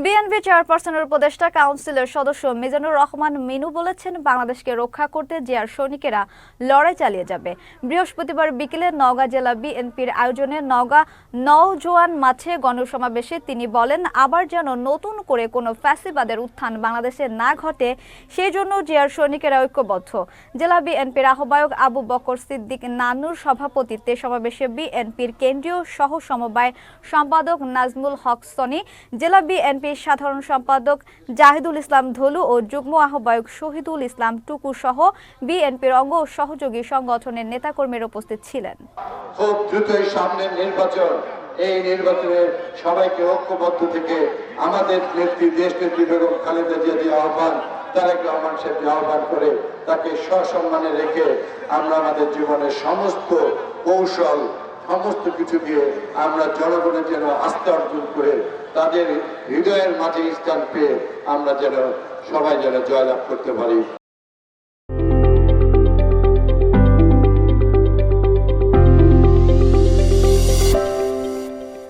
BNP চেয়ারপারসনের উপদেষ্টা কাউন্সিলের সদস্য মিজানুর রহমান মিনু বলেছেন, বাংলাদেশকে রক্ষা করতে জিয়ার সৈনিকেরা লড়াই চালিয়ে যাবে। বৃহস্পতিবার বিকেলে নওগাঁ জেলা বিএনপির আয়োজনে নওগাঁ নওজোয়ান মাঠে গণসমাবেশে তিনি বলেন, আবার যেন নতুন করে কোনো ফ্যাসিবাদের উত্থান বাংলাদেশে না ঘটে, সেই জন্য জিয়ার সৈনিকেরা ঐক্যবদ্ধ। জেলা বিএনপির আহ্বায়ক আবু বকর সিদ্দিক নানুর সভাপতিত্বে সমাবেশে বিএনপির কেন্দ্রীয় সহ সমবায় সম্পাদক নাজমুল হক সনি, জেলা বিএনপি সাধারণ সম্পাদক জাহিদুল ইসলাম ধলু ও যুগ্ম আহ্বায়ক শহীদুল ইসলাম টুকু সহ বিএনপির অঙ্গ ও সহযোগী সংগঠনের নেতাকর্মীরা উপস্থিত ছিলেন। খুব দ্রুতই সামনের নির্বাচন, এই নির্বাচনে সবাইকে ঐক্যবদ্ধ থেকে আমাদের নেত্রী দেশনেত্রী বেগম খালেদা জিয়া যে আহ্বান, তারেক রহমান সাহেব আহ্বান করে তাকে সসম্মানে রেখে আমরা আমাদের জীবনের সমস্ত কৌশল সমস্ত কিছু দিয়ে আমরা জনগণের যেন আস্থা অর্জন করে তাদের হৃদয়ের মাঝে স্থান পেয়ে আমরা যেন সবাই যেন জয়লাভ করতে পারি।